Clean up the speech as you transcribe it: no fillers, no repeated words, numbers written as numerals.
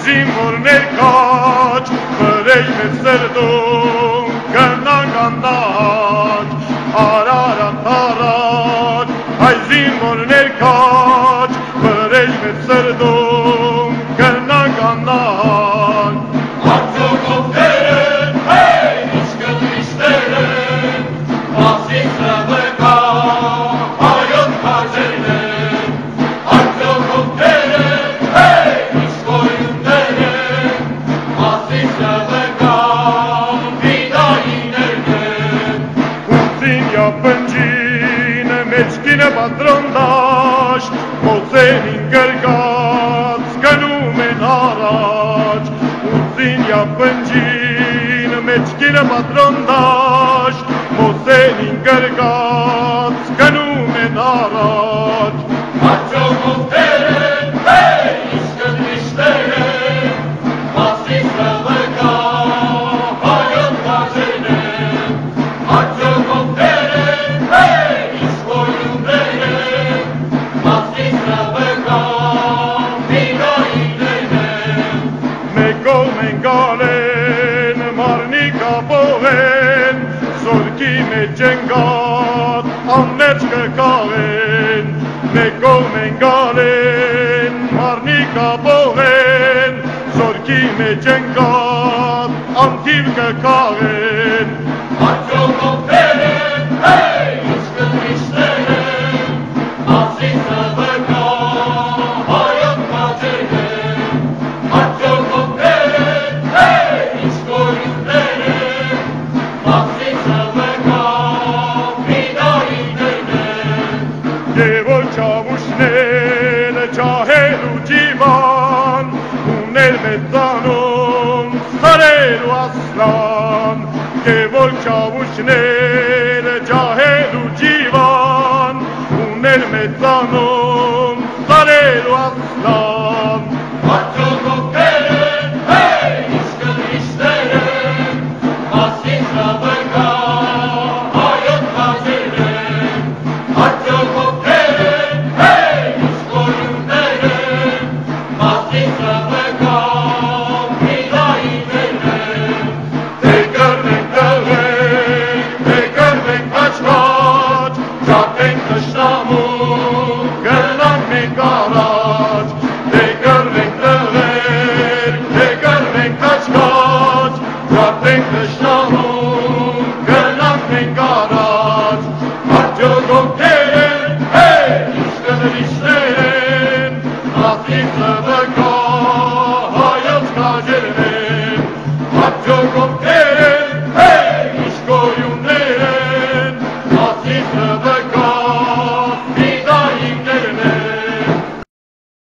զինվորներ քաջ, վրեժ մեծ սրտում գնանք անտաճ, Արարատ առաջ, հայ զինվորներ քաջ, վրեժ մեծ սրտում գնանք անտաճ, Արձոկովներն, հեյ, իշկտրիշներն, Մասիսը վկա, հայոց քաջերն, Արձոկովներն, հեյ, իշկոյուններն, Մասիսը վկա, վիդայիներն, Ուսինյա պնջին մեջքինը պատրոնդաշ, Մոսենին գրգած գնում են առաջ, Ուսինյա պնջին մեջքինը պատրոնդաշ, Մոսենին գրգած գնում են առաջ, Արձոկովներն, հեյ, իշկտրիշներն, Մասիսը վկա, հայոց քաջերն, Արձոկովներն, հեյ, իշկոյուններն, Մասիսը վկա, վիդայիներն, Մեկով են գալեն, մարնիկ ապողեն, Զորքի մեջ են գատ, աններջ կկաղեն, Մեկով են գալեն, մարնիկ ապողեն, Զորքի մեջ են գատ, անթիվ կկաղեն, Արձոկովներն, հեյ, իշկտրիշներն, Մասիսը վկա, հայոց քաջերն, Արձոկովներն, հեյ, իշկոյուններն, Մասիսը վկա, վիդայիներն, Եվ որ չավուշները չահելու ջիվան, ուներ մեծանում սարելու ասլան, Եվ որ չավուշները չահելու ջիվան, ուներ մեծանում սարելու ասլան, Արձոկովներն, հեյ, իշկտրիշներն, Մասիսը վկա, հայոց քաջերն, Արձոկովներն, հեյ, իշկոյուններն, Մասիսը վկա, վիդայիներն, Թե կրվենք տղենք, թե կրվենք աչքաչ, Ճատենք թշնամու, գնանք մենք առաջ, Թե կրվենք տղենք, թե կրվենք աչքաչ, Ճատենք թշնամու, գնանք մենք առաջ, Արձոկովներն, հեյ, իշկտրիշներն, Մասիսը վկա,